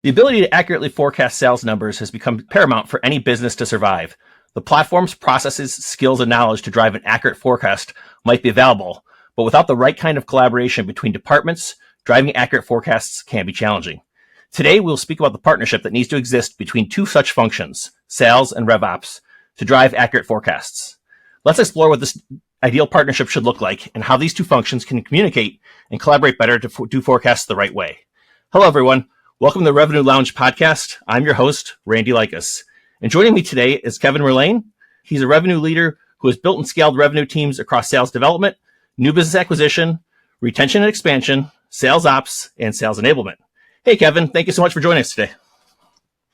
The ability to accurately forecast sales numbers has become paramount for any business to survive. The platforms, processes, skills, and knowledge to drive an accurate forecast might be available, but without the right kind of collaboration between departments, driving accurate forecasts can be challenging. Today, we'll speak about the partnership that needs to exist between two such functions, sales and RevOps, to drive accurate forecasts. Let's explore what this ideal partnership should look like and how these two functions can communicate and collaborate better to do forecasts the right way. Hello, everyone. Welcome to the Revenue Lounge podcast. I'm your host, Randy Likas. And joining me today is Kevin Mulrane. He's a revenue leader who has built and scaled revenue teams across sales development, new business acquisition, retention and expansion, sales ops, and sales enablement. Hey, Kevin, thank you so much for joining us today.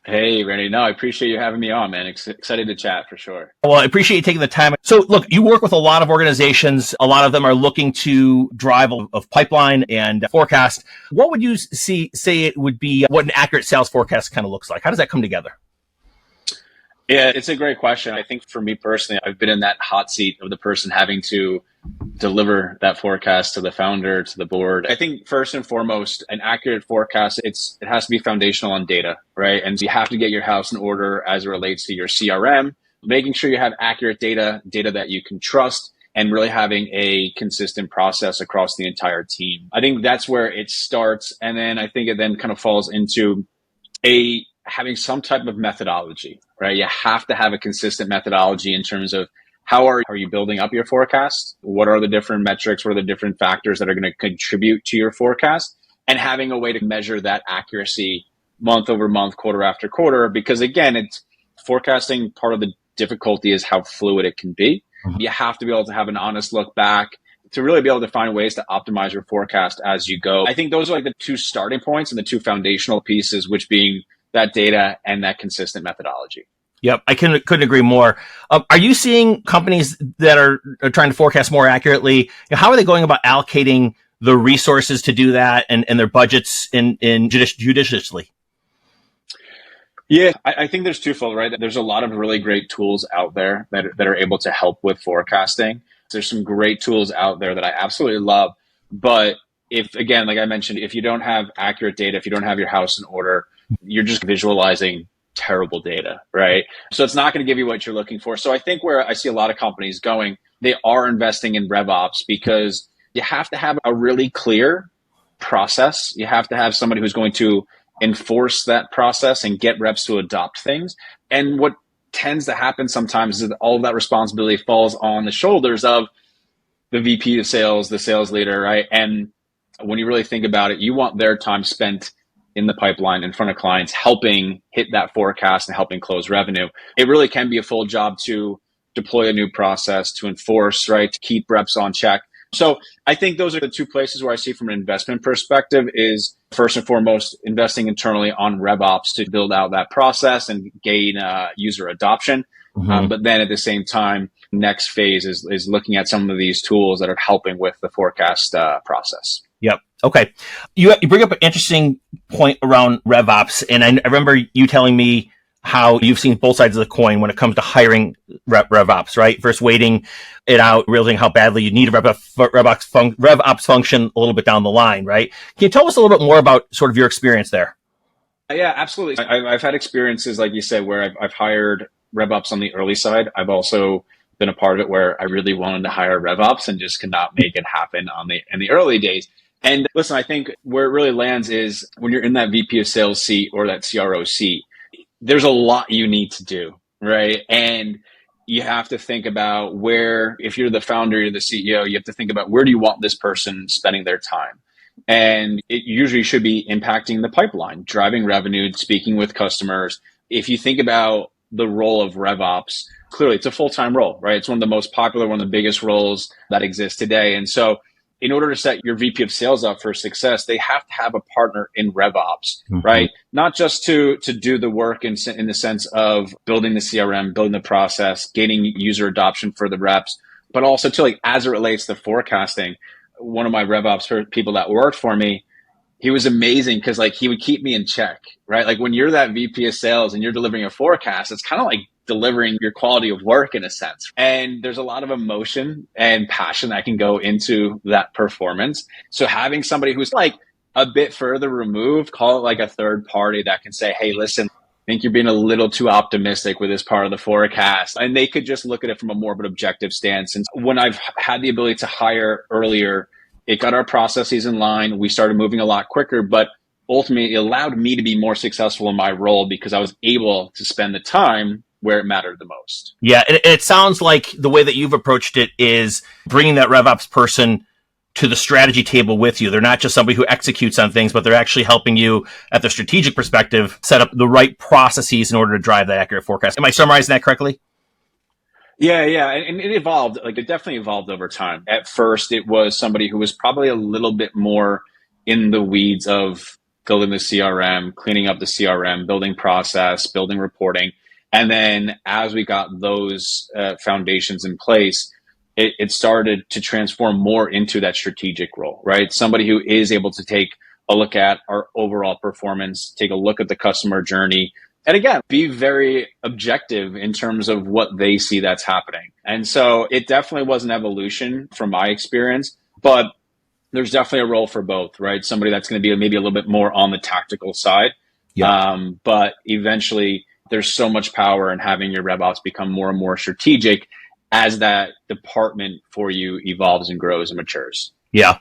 Hey, Randy. No, I appreciate you having me on, man. Excited to chat for sure. Well, I appreciate you taking the time. So look, you work with a lot of organizations. A lot of them are looking to drive of pipeline and forecast. What would you say it would be, what an accurate sales forecast kind of looks like? How does that come together? Yeah, it's a great question. I think for me personally, I've been in that hot seat of the person having to deliver that forecast to the founder, to the board. I think first and foremost, an accurate forecast, it has to be foundational on data, right? And you have to get your house in order as it relates to your CRM, making sure you have accurate data that you can trust, and really having a consistent process across the entire team. I think that's where it starts. And then I think it then kind of falls into having some type of methodology, right? You have to have a consistent methodology in terms of how are you building up your forecast? What are the different metrics? What are the different factors that are going to contribute to your forecast? And having a way to measure that accuracy month over month, quarter after quarter, because again, it's forecasting. Part of the difficulty is how fluid it can be. Mm-hmm. You have to be able to have an honest look back to really be able to find ways to optimize your forecast as you go. I think those are like the two starting points and the two foundational pieces, which being that data and that consistent methodology. Yep, I couldn't agree more. Are you seeing companies that are trying to forecast more accurately? How are they going about allocating the resources to do that and their budgets judiciously? Yeah, I think there's twofold, right? There's a lot of really great tools out there that are able to help with forecasting. There's some great tools out there that I absolutely love. But if, again, like I mentioned, if you don't have accurate data, if you don't have your house in order, you're just visualizing terrible data, right? So it's not going to give you what you're looking for. So I think where I see a lot of companies going, they are investing in RevOps because you have to have a really clear process. You have to have somebody who's going to enforce that process and get reps to adopt things. And what tends to happen sometimes is that all of that responsibility falls on the shoulders of the VP of sales, the sales leader, right? And when you really think about it, you want their time spent in the pipeline in front of clients, helping hit that forecast and helping close revenue. It really can be a full job to deploy a new process, to enforce, right, to keep reps on check. So I think those are the two places where I see from an investment perspective is first and foremost investing internally on RevOps to build out that process and gain user adoption. Mm-hmm. But then at the same time, next phase is looking at some of these tools that are helping with the forecast process. Yep. Okay. You bring up an interesting point around RevOps. And I remember you telling me how you've seen both sides of the coin when it comes to hiring RevOps, right? First waiting it out, realizing how badly you need a RevOps function a little bit down the line, right? Can you tell us a little bit more about sort of your experience there? Yeah, absolutely. I've had experiences, like you said, where I've hired RevOps on the early side. I've also been a part of it where I really wanted to hire RevOps and just could not make it happen in the early days. And listen, I think where it really lands is when you're in that VP of sales seat or that CRO seat, there's a lot you need to do, right? And you have to think about where, if you're the founder, you're the CEO, you have to think about where do you want this person spending their time? And it usually should be impacting the pipeline, driving revenue, speaking with customers. If you think about the role of RevOps, clearly it's a full-time role, right? It's one of the most popular, one of the biggest roles that exist today. And so in order to set your VP of sales up for success, they have to have a partner in RevOps, mm-hmm. right? Not just to do the work in the sense of building the CRM, building the process, gaining user adoption for the reps, but also to like, as it relates to forecasting. One of my RevOps people that worked for me, he was amazing because like he would keep me in check, right? Like when you're that VP of sales and you're delivering a forecast, it's kind of like delivering your quality of work in a sense. And there's a lot of emotion and passion that can go into that performance. So having somebody who's like a bit further removed, call it like a third party that can say, hey, listen, I think you're being a little too optimistic with this part of the forecast. And they could just look at it from a more of an objective stance. And when I've had the ability to hire earlier, it got our processes in line. We started moving a lot quicker, but ultimately it allowed me to be more successful in my role because I was able to spend the time where it mattered the most. Yeah, it sounds like the way that you've approached it is bringing that RevOps person to the strategy table with you. They're not just somebody who executes on things, but they're actually helping you at the strategic perspective set up the right processes in order to drive that accurate forecast. Am I summarizing that correctly? Yeah. And it evolved. Like it definitely evolved over time. At first, it was somebody who was probably a little bit more in the weeds of building the CRM, cleaning up the CRM, building process, building reporting. And then as we got those foundations in place, it started to transform more into that strategic role, right? Somebody who is able to take a look at our overall performance, take a look at the customer journey, and again, be very objective in terms of what they see that's happening. And so it definitely was an evolution from my experience, but there's definitely a role for both, right? Somebody that's going to be maybe a little bit more on the tactical side. Yeah. But eventually there's so much power in having your RevOps become more and more strategic as that department for you evolves and grows and matures. Yeah.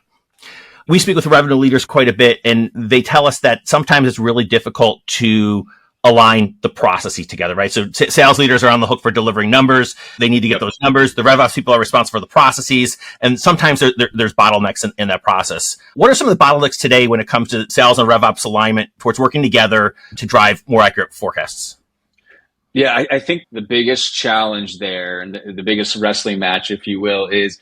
We speak with revenue leaders quite a bit, and they tell us that sometimes it's really difficult to align the processes together, right? So sales leaders are on the hook for delivering numbers. They need to get those numbers. The RevOps people are responsible for the processes. And sometimes there's bottlenecks in that process. What are some of the bottlenecks today when it comes to sales and RevOps alignment towards working together to drive more accurate forecasts? Yeah, I think the biggest challenge there and the biggest wrestling match, if you will, is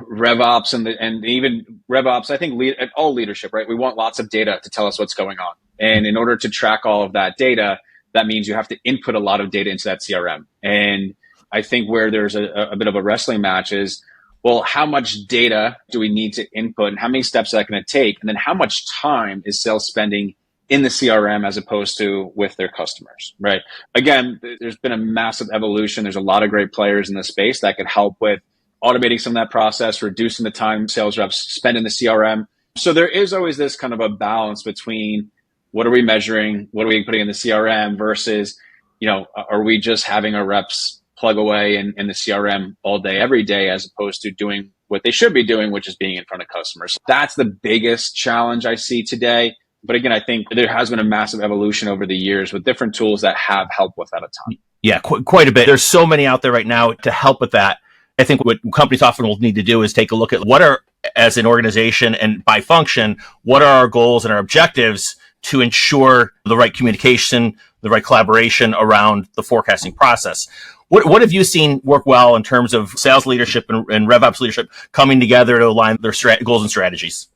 RevOps and even RevOps. I think all leadership, right? We want lots of data to tell us what's going on. And in order to track all of that data, that means you have to input a lot of data into that CRM. And I think where there's a bit of a wrestling match is, well, how much data do we need to input and how many steps is that going to take? And then how much time is sales spending in the CRM as opposed to with their customers, right? Again, there's been a massive evolution. There's a lot of great players in the space that could help with automating some of that process, reducing the time sales reps spend in the CRM. So there is always this kind of a balance between what are we measuring, what are we putting in the CRM versus, are we just having our reps plug away in the CRM all day, every day, as opposed to doing what they should be doing, which is being in front of customers. That's the biggest challenge I see today. But again, I think there has been a massive evolution over the years with different tools that have helped with that a ton. Yeah, quite a bit. There's so many out there right now to help with that. I think what companies often will need to do is take a look at what are, as an organization and by function, what are our goals and our objectives to ensure the right communication, the right collaboration around the forecasting process. What have you seen work well in terms of sales leadership and RevOps leadership coming together to align their goals and strategies?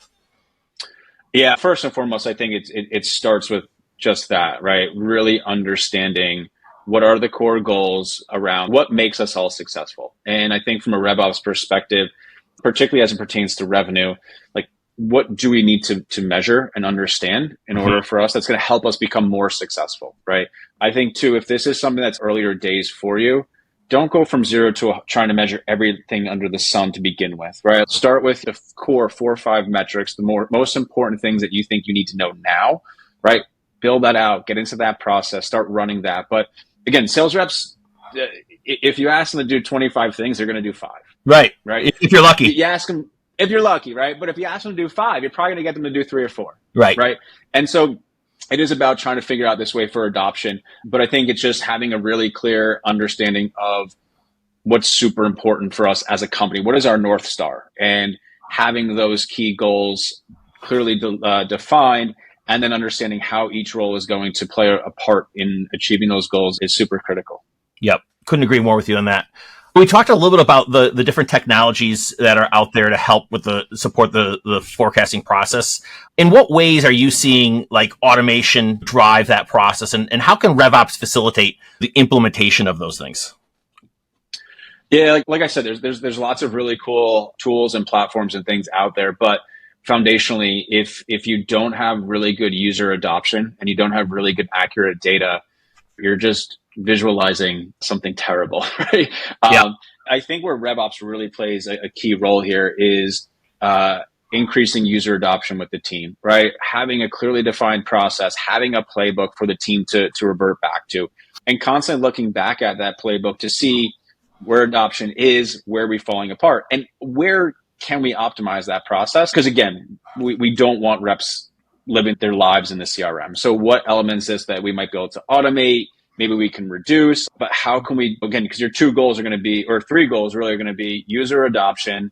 Yeah, first and foremost, I think it starts with just that, right? Really understanding what are the core goals around what makes us all successful. And I think from a RevOps perspective, particularly as it pertains to revenue, like what do we need to measure and understand in order for us that's going to help us become more successful, right? I think too, if this is something that's earlier days for you, don't go from zero to trying to measure everything under the sun to begin with, right? Start with the core 4 or 5 metrics, the most important things that you think you need to know now, right? Build that out, get into that process, start running that. But again, sales reps, if you ask them to do 25 things, they're going to do 5. Right. Right. If you're lucky. You ask them, if you're lucky, right? But if you ask them to do 5, you're probably going to get them to do 3 or 4. Right. Right. And so it is about trying to figure out this way for adoption. But I think it's just having a really clear understanding of what's super important for us as a company. What is our North Star? And having those key goals clearly defined, and then understanding how each role is going to play a part in achieving those goals is super critical. Yep. Couldn't agree more with you on that. We talked a little bit about the different technologies that are out there to help with support the forecasting process. In what ways are you seeing like automation drive that process, and how can RevOps facilitate the implementation of those things? Yeah, like I said, there's lots of really cool tools and platforms and things out there, but foundationally, if you don't have really good user adoption and you don't have really good accurate data, you're just visualizing something terrible, right? I think where RevOps really plays a key role here is increasing user adoption with the team, right? Having a clearly defined process, having a playbook for the team to revert back to, and constantly looking back at that playbook to see where adoption is, where we're falling apart, and where can we optimize that process? Because again, we don't want reps living their lives in the CRM. So what elements is that we might be able to automate? Maybe we can reduce, but how can we, again, because your two goals are going to be, or three goals really are going to be user adoption,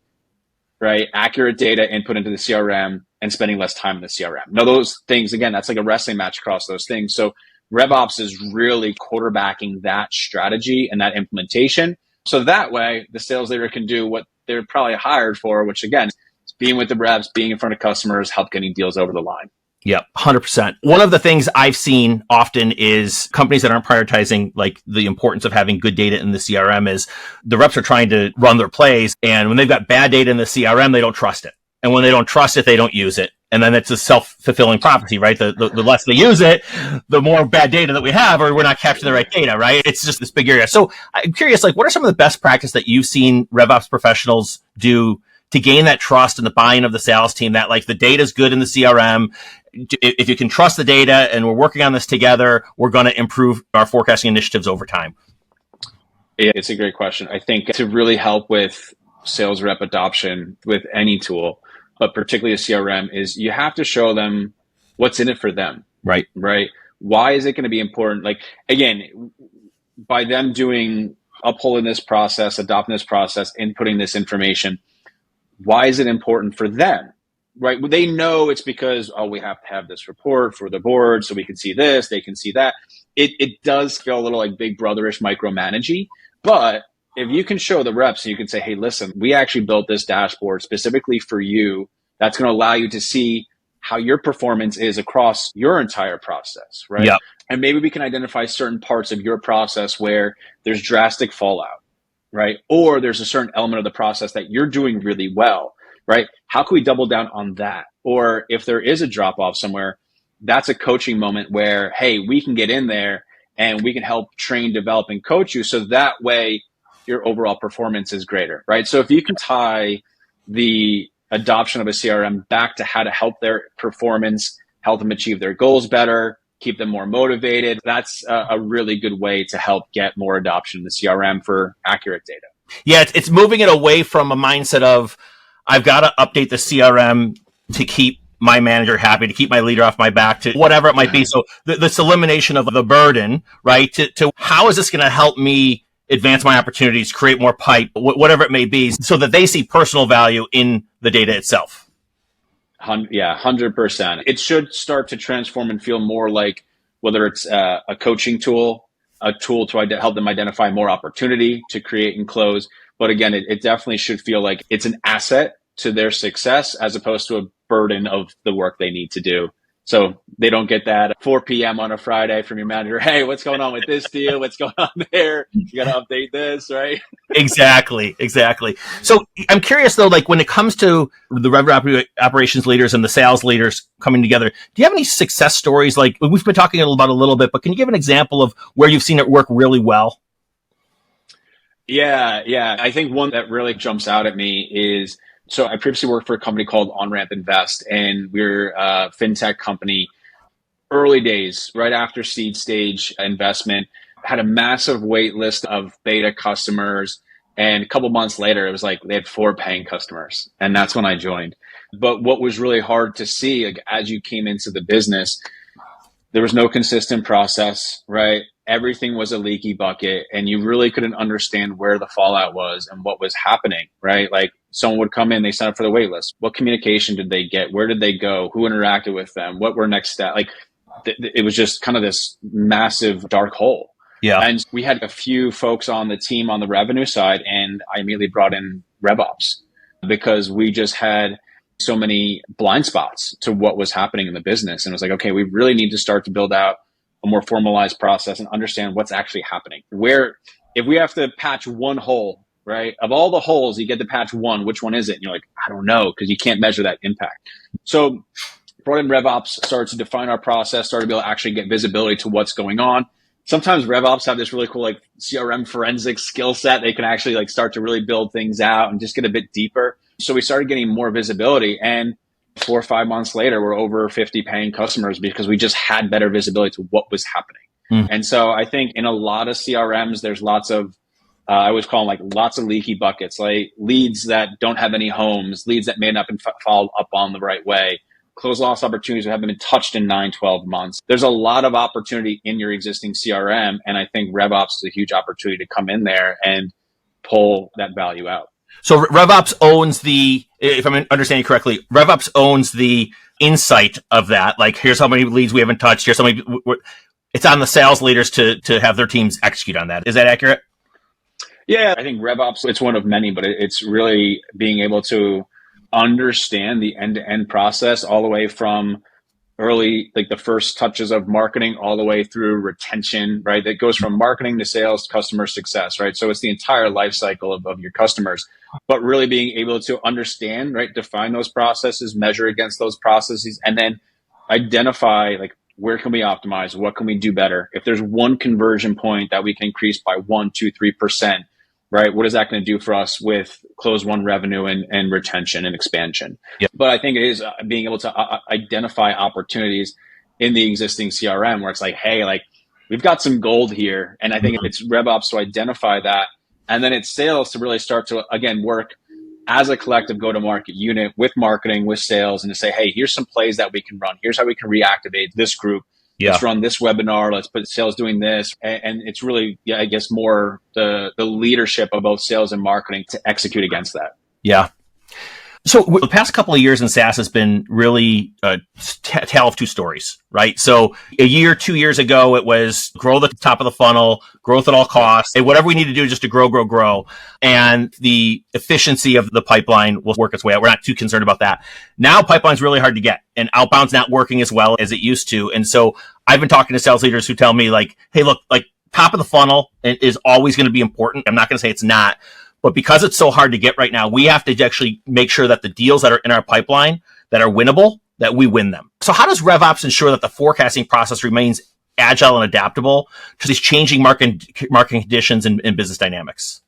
right? Accurate data input into the CRM and spending less time in the CRM. Now, those things, again, that's like a wrestling match across those things. So RevOps is really quarterbacking that strategy and that implementation. So that way the sales leader can do what they're probably hired for, which again, is being with the reps, being in front of customers, help getting deals over the line. Yep, 100%. One of the things I've seen often is companies that aren't prioritizing like the importance of having good data in the CRM is the reps are trying to run their plays. And when they've got bad data in the CRM, they don't trust it. And when they don't trust it, they don't use it. And then it's a self-fulfilling prophecy, right? The less they use it, the more bad data that we have, or we're not capturing the right data, right? It's just this big area. So I'm curious, like, what are some of the best practice that you've seen RevOps professionals do to gain that trust and the buy-in of the sales team that like the data is good in the CRM? If you can trust the data and we're working on this together, we're going to improve our forecasting initiatives over time. Yeah, it's a great question. I think to really help with sales rep adoption with any tool, but particularly a CRM, is you have to show them what's in it for them. Right. Right. Why is it going to be important? Like, again, by them upholding this process, adopting this process, inputting this information, why is it important for them? Right? They know it's because, we have to have this report for the board so we can see this, they can see that. It does feel a little like big brotherish micromanaging, but if you can show the reps and you can say, hey, listen, we actually built this dashboard specifically for you, that's going to allow you to see how your performance is across your entire process, right? Yep. And maybe we can identify certain parts of your process where there's drastic fallout, right? Or there's a certain element of the process that you're doing really well, right? How can we double down on that? Or if there is a drop off somewhere, that's a coaching moment where, hey, we can get in there and we can help train, develop, and coach you. So that way your overall performance is greater, right? So if you can tie the adoption of a CRM back to how to help their performance, help them achieve their goals better, keep them more motivated, that's a really good way to help get more adoption in the CRM for accurate data. Yeah, it's moving it away from a mindset of, I've got to update the CRM to keep my manager happy, to keep my leader off my back, to whatever it might be. So this elimination of the burden, right? To how is this going to help me advance my opportunities, create more pipe, whatever it may be, so that they see personal value in the data itself. Yeah, 100%. It should start to transform and feel more like whether it's a coaching tool, a tool to help them identify more opportunity to create and close. But again, it definitely should feel like it's an asset to their success as opposed to a burden of the work they need to do. So they don't get that 4 p.m. on a Friday from your manager. Hey, what's going on with this deal? What's going on there? You got to update this, right? Exactly. So I'm curious though, like when it comes to the revenue operations leaders and the sales leaders coming together, do you have any success stories? Like we've been talking about a little bit, but can you give an example of where you've seen it work really well? Yeah. I think one that really jumps out at me is, so I previously worked for a company called OnRamp Invest, and we're a fintech company. Early days, right after seed stage investment, had a massive wait list of beta customers. And a couple months later, it was like they had 4 paying customers. And that's when I joined. But what was really hard to see, like, as you came into the business, there was no consistent process, right? Everything was a leaky bucket, and you really couldn't understand where the fallout was and what was happening, right? Like someone would come in, they signed up for the wait list. What communication did they get? Where did they go? Who interacted with them? What were next steps? Like it was just kind of this massive dark hole. Yeah. And we had a few folks on the team on the revenue side, and I immediately brought in RevOps because we just had so many blind spots to what was happening in the business. And it was like, okay, we really need to start to build out a more formalized process and understand what's actually happening. Where, if we have to patch one hole, right? Of all the holes, you get to patch one, which one is it? And you're like, I don't know, because you can't measure that impact. So brought in RevOps, started to define our process, started to be able to actually get visibility to what's going on. Sometimes RevOps have this really cool like CRM forensic skill set. They can actually like start to really build things out and just get a bit deeper. So we started getting more visibility, and 4 or 5 months later, we're over 50 paying customers because we just had better visibility to what was happening. And so I think in a lot of CRMs, there's lots of, I always call them like lots of leaky buckets, like leads that don't have any homes, leads that may not have been followed up on the right way, close loss opportunities that haven't been touched in 9, 12 months. There's a lot of opportunity in your existing CRM. And I think RevOps is a huge opportunity to come in there and pull that value out. So RevOps owns the, if I'm understanding correctly, RevOps owns the insight of that. Like, here's how many leads we haven't touched. Here's how many. It's on the sales leaders to have their teams execute on that. Is that accurate? Yeah, I think RevOps, it's one of many, but it's really being able to understand the end-to-end process all the way from early, like the first touches of marketing all the way through retention, right? That goes from marketing to sales, customer success, right? So it's the entire life cycle of your customers, but really being able to understand, right? Define those processes, measure against those processes, and then identify like, where can we optimize? What can we do better? If there's one conversion point that we can increase by 1, 2, 3%, right? What is that going to do for us with close one revenue and retention and expansion? Yep. But I think it is being able to identify opportunities in the existing CRM where it's like, hey, like we've got some gold here. And I think it's RevOps to identify that. And then it's sales to really start to, again, work as a collective go-to-market unit with marketing, with sales, and to say, hey, here's some plays that we can run. Here's how we can reactivate this group. Yeah. Let's run this webinar. Let's put sales doing this. And it's really, I guess, more the leadership of both sales and marketing to execute against that. Yeah. So the past couple of years in SaaS has been really a tale of two stories, right? So a year, 2 years ago, it was grow the top of the funnel, growth at all costs, and whatever we need to do just to grow. And the efficiency of the pipeline will work its way out. We're not too concerned about that. Now pipeline's really hard to get, and outbound's not working as well as it used to. And so I've been talking to sales leaders who tell me like, hey, look, like top of the funnel is always going to be important. I'm not going to say it's not. But because it's so hard to get right now, we have to actually make sure that the deals that are in our pipeline that are winnable, that we win them. So how does RevOps ensure that the forecasting process remains agile and adaptable to these changing market conditions and business dynamics?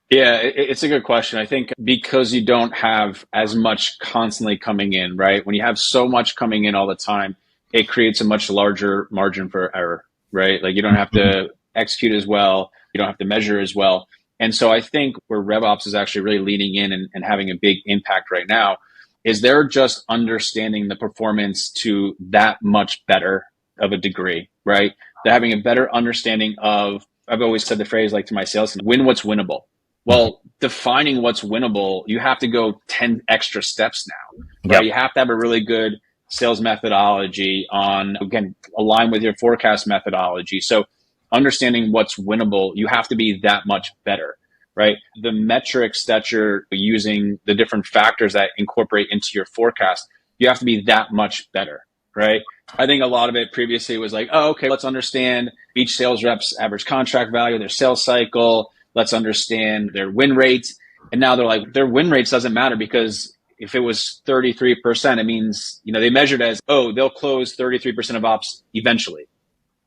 Yeah, it's a good question. I think because you don't have as much constantly coming in, right? When you have so much coming in all the time, it creates a much larger margin for error, right? Like you don't have to execute as well. You don't have to measure as well. And so I think where RevOps is actually really leaning in and having a big impact right now is they're just understanding the performance to that much better of a degree, right? They're having a better understanding of, I've always said the phrase like to my sales team, win what's winnable. Well, defining what's winnable, you have to go 10 extra steps now, right? Yep. You have to have a really good sales methodology on, again, align with your forecast methodology. So understanding what's winnable, you have to be that much better, right? The metrics that you're using, the different factors that incorporate into your forecast, you have to be that much better, right? I think a lot of it previously was like, oh, okay, let's understand each sales rep's average contract value, their sales cycle. Let's understand their win rates. And now they're like, their win rates doesn't matter because if it was 33%, it means, they measured as, oh, they'll close 33% of ops eventually.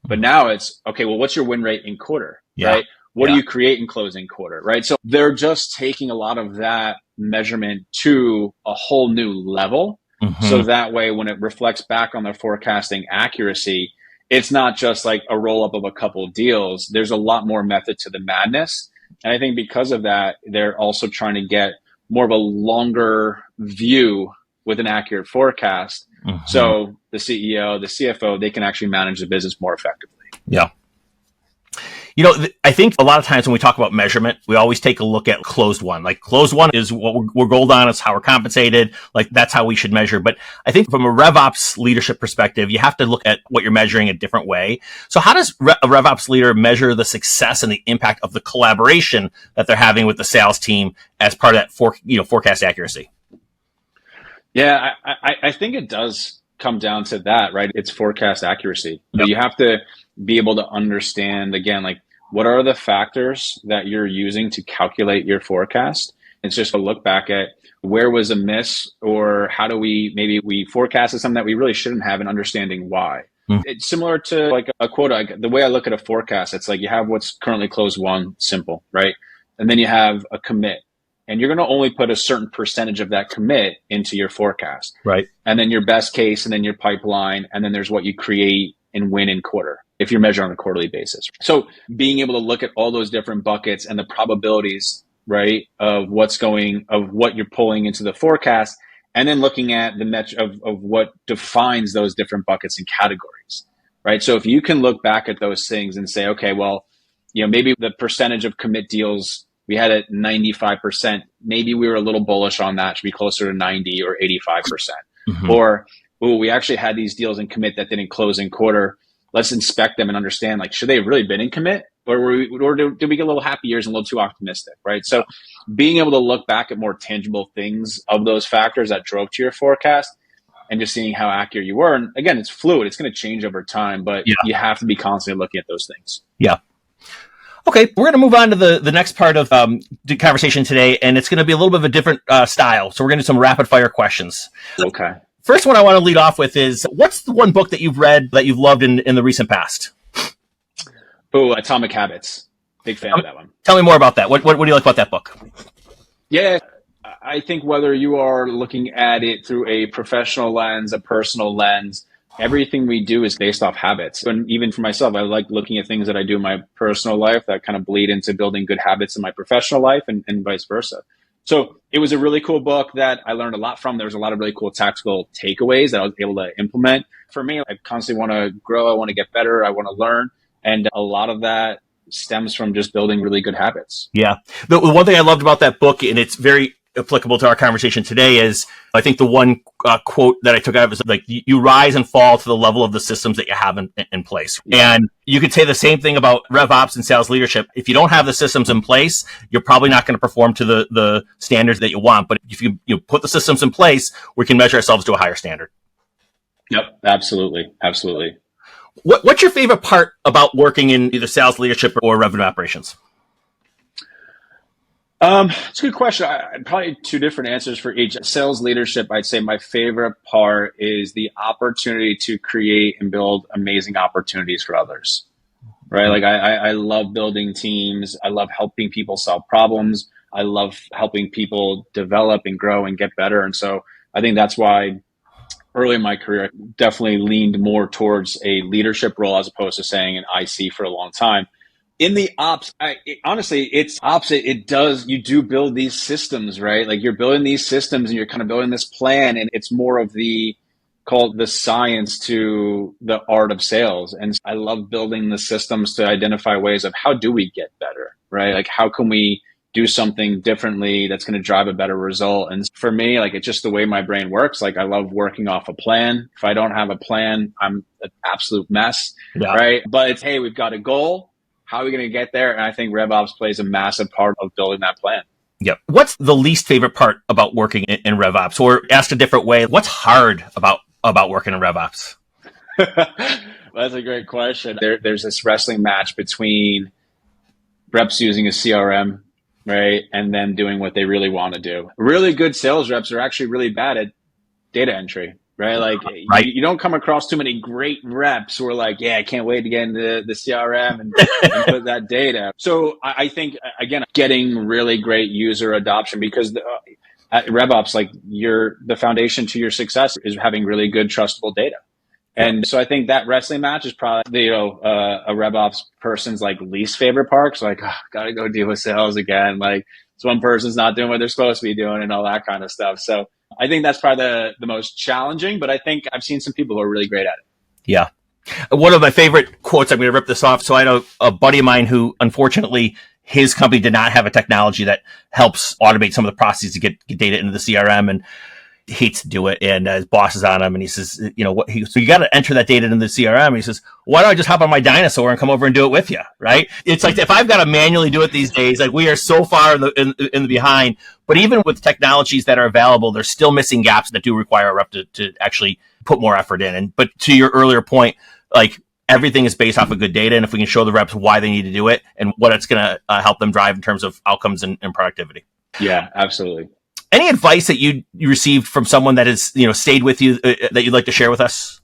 But now it's, okay, well, what's your win rate in quarter, right? What do you create in closing quarter, right? So they're just taking a lot of that measurement to a whole new level. So that way, when it reflects back on their forecasting accuracy, it's not just like a roll up of a couple of deals. There's a lot more method to the madness. And I think because of that, they're also trying to get more of a longer view with an accurate forecast. So the CEO, the CFO, they can actually manage the business more effectively. Yeah. I think a lot of times when we talk about measurement, we always take a look at closed won. Like closed won is what we're gold on. It's how we're compensated. Like that's how we should measure. But I think from a RevOps leadership perspective, you have to look at what you're measuring a different way. So how does a RevOps leader measure the success and the impact of the collaboration that they're having with the sales team as part of that forecast accuracy? Yeah, I think it does come down to that, right? It's forecast accuracy. Yep. You have to be able to understand, again, like what are the factors that you're using to calculate your forecast? It's just a look back at where was a miss or how do maybe we forecasted something that we really shouldn't have and understanding why. It's similar to like a quota. The way I look at a forecast, it's like you have what's currently closed won, simple, right? And then you have a commit. and you're going to only put a certain percentage of that commit into your forecast. Right. And then your best case, and then your pipeline, and then there's what you create and win in quarter, if you're measured on a quarterly basis. So being able to look at all those different buckets and the probabilities, right, of what you're pulling into the forecast, and then looking at the metric of what defines those different buckets and categories, right? So if you can look back at those things and say, okay, well, maybe the percentage of commit deals we had at 95%, maybe we were a little bullish on that, should be closer to 90 or 85%. Mm-hmm. Or, we actually had these deals in commit that didn't close in quarter. Let's inspect them and understand, like, should they have really been in commit? Or did we get a little happy years and a little too optimistic, right? So being able to look back at more tangible things of those factors that drove to your forecast and just seeing how accurate you were. And again, it's fluid. It's going to change over time, but you have to be constantly looking at those things. Yeah. Okay, we're going to move on to the next part of the conversation today, and it's going to be a little bit of a different style. So we're going to do some rapid fire questions. Okay. First one I want to lead off with is, what's the one book that you've read that you've loved in the recent past? Atomic Habits. Big fan of that one. Tell me more about that. What do you like about that book? Yeah, I think whether you are looking at it through a professional lens, a personal lens, everything we do is based off habits. And even for myself, I like looking at things that I do in my personal life that kind of bleed into building good habits in my professional life and vice versa. So it was a really cool book that I learned a lot from. There was a lot of really cool tactical takeaways that I was able to implement. For me, I constantly want to grow. I want to get better. I want to learn. And a lot of that stems from just building really good habits. Yeah. The one thing I loved about that book, and it's very applicable to our conversation today, is I think the one quote that I took out of it is like, you rise and fall to the level of the systems that you have in place. Yeah. And you could say the same thing about RevOps and sales leadership. If you don't have the systems in place, you're probably not going to perform to the standards that you want. But if you put the systems in place, we can measure ourselves to a higher standard. Yep, absolutely. Absolutely. What's your favorite part about working in either sales leadership or revenue operations? It's a good question. Probably two different answers for each. Sales leadership, I'd say my favorite part is the opportunity to create and build amazing opportunities for others, right? Like I love building teams. I love helping people solve problems. I love helping people develop and grow and get better. And so I think that's why early in my career, I definitely leaned more towards a leadership role as opposed to saying an IC for a long time. In the ops, honestly, it's opposite. You do build these systems, right? Like you're building these systems and you're kind of building this plan, and it's more of called the science to the art of sales. And I love building the systems to identify ways of how do we get better, right? Like how can we do something differently that's going to drive a better result? And for me, like it's just the way my brain works. Like I love working off a plan. If I don't have a plan, I'm an absolute mess, right? But it's, hey, we've got a goal. How are we going to get there? And I think RevOps plays a massive part of building that plan. Yep. What's the least favorite part about working in RevOps? Or asked a different way, what's hard about working in RevOps? That's a great question. There's this wrestling match between reps using a CRM, right, and them doing what they really want to do. Really good sales reps are actually really bad at data entry. Right? Like You don't come across too many great reps who are like, yeah, I can't wait to get into the CRM and put that data. So I think, again, getting really great user adoption, because at RevOps, like the foundation to your success is having really good, trustable data. And so I think that wrestling match is probably, a RevOps person's like least favorite part. It's like, gotta go deal with sales again. Like this one person's not doing what they're supposed to be doing and all that kind of stuff. So I think that's probably the most challenging, but I think I've seen some people who are really great at it. Yeah. One of my favorite quotes, I'm going to rip this off. So I had a buddy of mine who, unfortunately, his company did not have a technology that helps automate some of the processes to get data into the CRM, and hates to do it. And his boss is on him, and he says, so you got to enter that data into the CRM. And he says, why don't I just hop on my dinosaur and come over and do it with you? Right? It's like, if I've got to manually do it these days, like we are so far in the behind. But even with technologies that are available, there's still missing gaps that do require a rep to actually put more effort in. But to your earlier point, like everything is based off of good data. And if we can show the reps why they need to do it and what it's going to help them drive in terms of outcomes and productivity. Yeah, absolutely. Any advice that you received from someone that has, stayed with you that you'd like to share with us?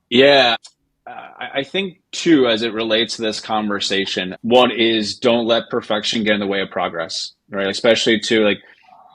Yeah, I think too, as it relates to this conversation, one is don't let perfection get in the way of progress, right? Especially to like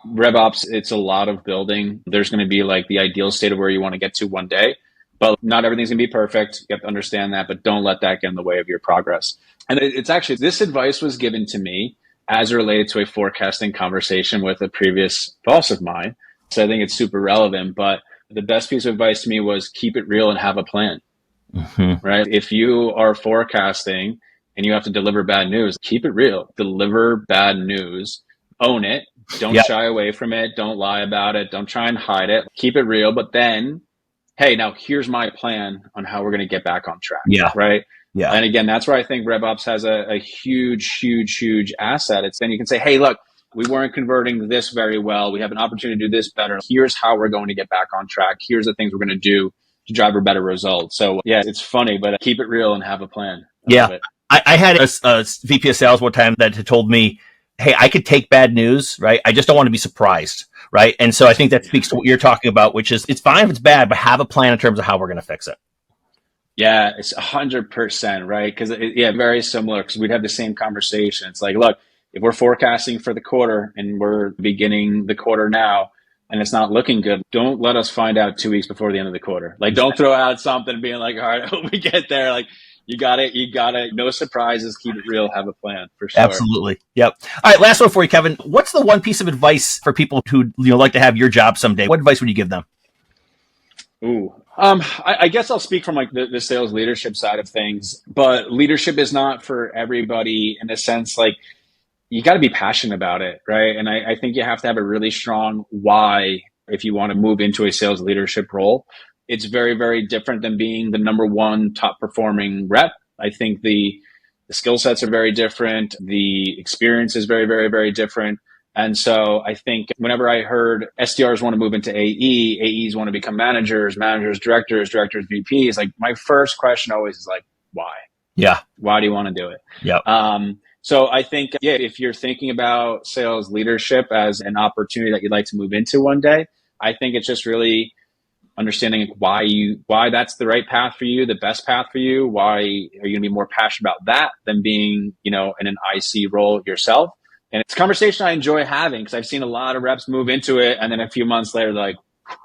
RevOps, it's a lot of building. There's going to be like the ideal state of where you want to get to one day, but not everything's going to be perfect. You have to understand that, but don't let that get in the way of your progress. And it's actually, this advice was given to me as it related to a forecasting conversation with a previous boss of mine. So I think it's super relevant, but the best piece of advice to me was keep it real and have a plan, right? If you are forecasting and you have to deliver bad news, keep it real, deliver bad news, own it. Don't shy away from it. Don't lie about it. Don't try and hide it. Keep it real. But then, hey, now here's my plan on how we're going to get back on track. Right. And again, that's where I think RevOps has a huge asset. It's then you can say, hey, look, we weren't converting this very well. We have an opportunity to do this better. Here's how we're going to get back on track. Here's the things we're going to do to drive a better result. So yeah, it's funny, but keep it real and have a plan. I had a VP of sales one time that had told me, hey, I could take bad news, right? I just don't want to be surprised, right? And so I think that speaks to what you're talking about, which is it's fine if it's bad, but have a plan in terms of how we're going to fix it. Yeah, it's 100%, right? Because very similar, because we'd have the same conversation. It's like, look, if we're forecasting for the quarter and we're beginning the quarter now and it's not looking good, don't let us find out 2 weeks before the end of the quarter. Like, don't throw out something being like, all right, I hope we get there. Like, you got it. No surprises. Keep it real. Have a plan for sure. Absolutely. Yep. All right. Last one for you, Kevin. What's the one piece of advice for people who like to have your job someday? What advice would you give them? Ooh. I guess I'll speak from like the sales leadership side of things, but leadership is not for everybody in a sense. Like, you got to be passionate about it, right? And I think you have to have a really strong why if you want to move into a sales leadership role. It's very, very different than being the number one top performing rep. I think the skill sets are very different. The experience is very, very, very different. And so I think whenever I heard SDRs want to move into AEs want to become managers, directors, VPs, like my first question always is like, why? Yeah. Why do you want to do it? Yeah. So I think, if you're thinking about sales leadership as an opportunity that you'd like to move into one day, I think it's just really understanding why that's the right path for you, the best path for you. Why are you going to be more passionate about that than being, in an IC role yourself? And it's a conversation I enjoy having because I've seen a lot of reps move into it. And then a few months later, they're like,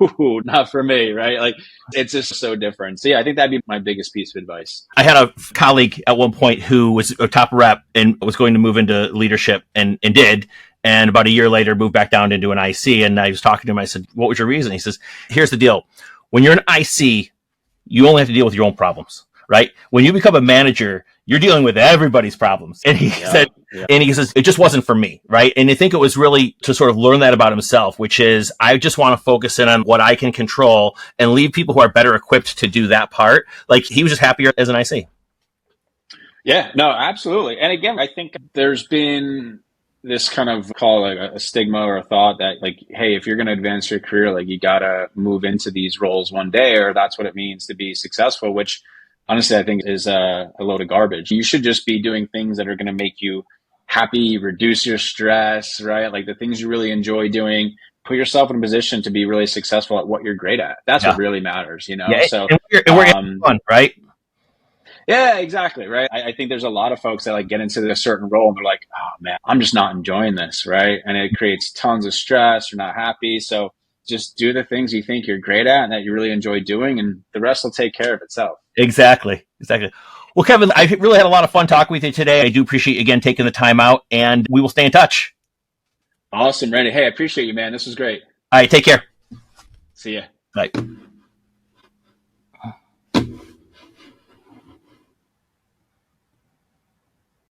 ooh, not for me, right? Like, it's just so different. So yeah, I think that'd be my biggest piece of advice. I had a colleague at one point who was a top rep and was going to move into leadership and did. And about a year later, moved back down into an IC. And I was talking to him. I said, what was your reason? He says, here's the deal. When you're an IC, you only have to deal with your own problems, right? When you become a manager, you're dealing with everybody's problems. And he said, and he says, it just wasn't for me, right? And I think it was really to sort of learn that about himself, which is I just want to focus in on what I can control and leave people who are better equipped to do that part. Like, he was just happier as an IC. Yeah, no, absolutely. And again, I think there's been this kind of call like a stigma or a thought that like, hey, if you're going to advance your career, like you got to move into these roles one day, or that's what it means to be successful, which honestly, I think is a load of garbage. You should just be doing things that are going to make you happy, reduce your stress, right? Like the things you really enjoy doing, put yourself in a position to be really successful at what you're great at. That's what really matters, Yeah, so we're having fun, right? Yeah, exactly. Right. I think there's a lot of folks that like get into a certain role and they're like, oh man, I'm just not enjoying this. Right. And it creates tons of stress. You're not happy. So just do the things you think you're great at and that you really enjoy doing, and the rest will take care of itself. Exactly. Well, Kevin, I really had a lot of fun talking with you today. I do appreciate you again taking the time out, and we will stay in touch. Awesome, Randy. Hey, I appreciate you, man. This was great. All right. Take care. See ya. Bye.